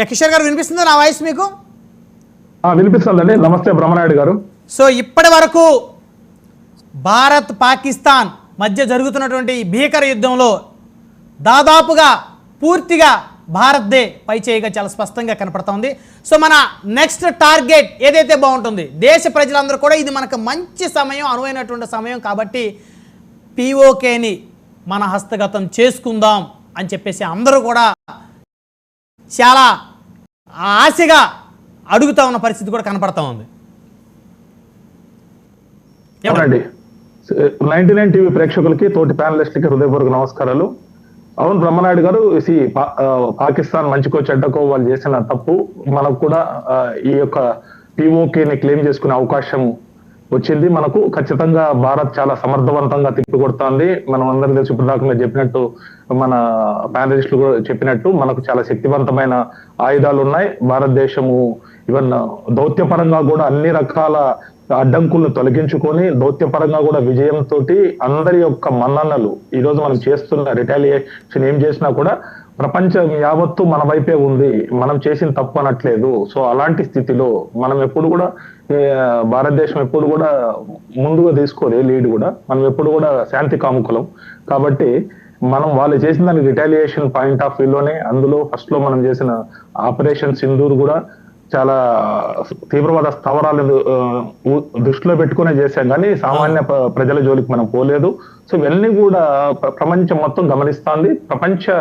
కిషోర్ గారు వినిపిస్తుందా నా వాయిస్ మీకు? వినిపిస్తుందండి. నమస్తే బ్రహ్మనాయుడు గారు. సో ఇప్పటి వరకు భారత్ పాకిస్తాన్ మధ్య జరుగుతున్నటువంటి భీకర యుద్ధంలో దాదాపుగా పూర్తిగా భారత్దే పైచేయిగా చాలా స్పష్టంగా కనపడుతోంది. సో మన నెక్స్ట్ టార్గెట్ ఏదైతే బాగుంటుంది, దేశ ప్రజలందరూ కూడా ఇది మనకు మంచి సమయం, అనువైనటువంటి సమయం కాబట్టి పిఓకేని మన హస్తగతం చేసుకుందాం అని చెప్పేసి అందరూ కూడా చాలా ఆశగా అడుగుతా ఉన్న పరిస్థితి కూడా కనపడతా ఉంది. అవునండి, 99 టీవీ ప్రేక్షకులకి, తోటి ప్యానలిస్టులకి హృదయపూర్వక నమస్కారాలు. అవును బ్రహ్మనాయుడు గారు, పాకిస్తాన్ మంచికో చెడ్డకో వాళ్ళు చేసిన తప్పు మనకు కూడా ఈ యొక్క పిఓకేని క్లెయిమ్ చేసుకునే అవకాశం వచ్చింది. మనకు ఖచ్చితంగా భారత్ చాలా సమర్థవంతంగా తిప్పికొడుతోంది. మనం అందరం తెలిసి ఇప్పుడు చెప్పినట్టు, మన ప్యానలిస్టులు కూడా చెప్పినట్టు మనకు చాలా శక్తివంతమైన ఆయుధాలు ఉన్నాయి. భారతదేశము ఈవెన్ దౌత్యపరంగా కూడా అన్ని రకాల అడ్డంకులను తొలగించుకొని దౌత్యపరంగా కూడా విజయంతో అందరి యొక్క మన్ననలు ఈరోజు మనం చేస్తున్న రిటాలియేషన్ ఏం చేసినా కూడా ప్రపంచం యావత్తు మన వైపే ఉంది, మనం చేసిన తప్పు అనట్లేదు. సో అలాంటి స్థితిలో మనం ఎప్పుడు కూడా భారతదేశం ఎప్పుడు కూడా ముందుగా తీసుకోదు లీడ్ కూడా. మనం ఎప్పుడు కూడా శాంతి కాముకులం కాబట్టి మనం వాళ్ళు చేసిన దానికి రిటాలియేషన్ పాయింట్ ఆఫ్ వ్యూలోనే, అందులో ఫస్ట్ లో మనం చేసిన ఆపరేషన్ సింధూర్ కూడా చాలా తీవ్రవాద స్థావరాలను దృష్టిలో పెట్టుకునే చేశాం, కానీ సామాన్య ప్రజల జోలికి మనం పోలేదు. సో ఇవన్నీ కూడా ప్రపంచం మొత్తం గమనిస్తోంది. ప్రపంచ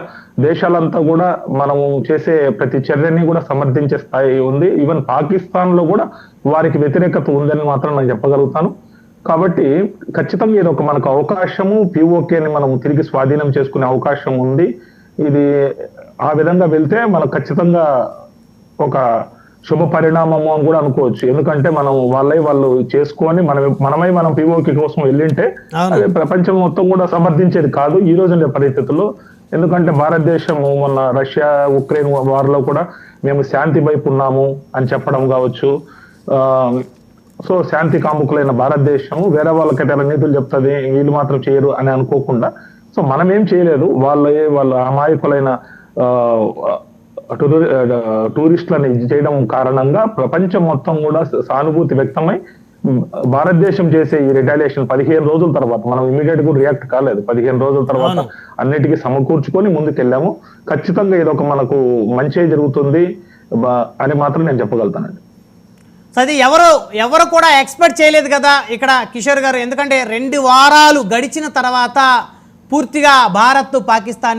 దేశాలంతా కూడా మనము చేసే ప్రతి చర్యని కూడా సమర్థించే స్థాయి ఉంది. ఈవెన్ పాకిస్తాన్ లో కూడా వారికి వ్యతిరేకత ఉందని మాత్రం నేను చెప్పగలుగుతాను. కాబట్టి ఖచ్చితంగా ఇది ఒక మనకు అవకాశము, పిఓకేని మనం తిరిగి స్వాధీనం చేసుకునే అవకాశం ఉంది. ఇది ఆ విధంగా వెళ్తే మనకు ఖచ్చితంగా ఒక శుభ పరిణామము అని కూడా అనుకోవచ్చు. ఎందుకంటే మనం వాళ్ళు చేసుకొని మనం పిఓకే కోసం వెళ్ళింటే అది ప్రపంచం మొత్తం కూడా సమర్థించేది కాదు ఈ రోజు పరిస్థితుల్లో. ఎందుకంటే భారతదేశం మొన్న రష్యా ఉక్రెయిన్ వార్లో కూడా మేము శాంతి వైపు ఉన్నాము అని చెప్పడం కావచ్చు. సో శాంతి కాముకులైన భారతదేశం వేరే వాళ్ళకైతే అలా నీతులు చెప్తుంది, వీళ్ళు మాత్రం చేయరు అని అనుకోకుండా, సో మనం ఏం చేయలేదు, వాళ్ళ అమాయకులైన టూరిస్టులను చేయడం కారణంగా ప్రపంచం మొత్తం కూడా సానుభూతి వ్యక్తమై భారతదేశం చేసే ఈ రిటాలియేషన్ 15 రోజుల తర్వాత, మనం ఇమీడియట్ గా రియాక్ట్ కాలేదు, 15 రోజుల తర్వాత అన్నిటికీ సమకూర్చుకొని ముందుకెళ్ళాము. ఖచ్చితంగా ఇది ఒక మనకు మంచి జరుగుతుంది అని మాత్రం నేను చెప్పగలుగుతానండి. అది ఎవరు కూడా ఎక్స్పెక్ట్ చేయలేదు కదా ఇక్కడ కిషోర్ గారు. ఎందుకంటే 2 వారాలు గడిచిన తర్వాత పూర్తిగా భారత్ పాకిస్తాన్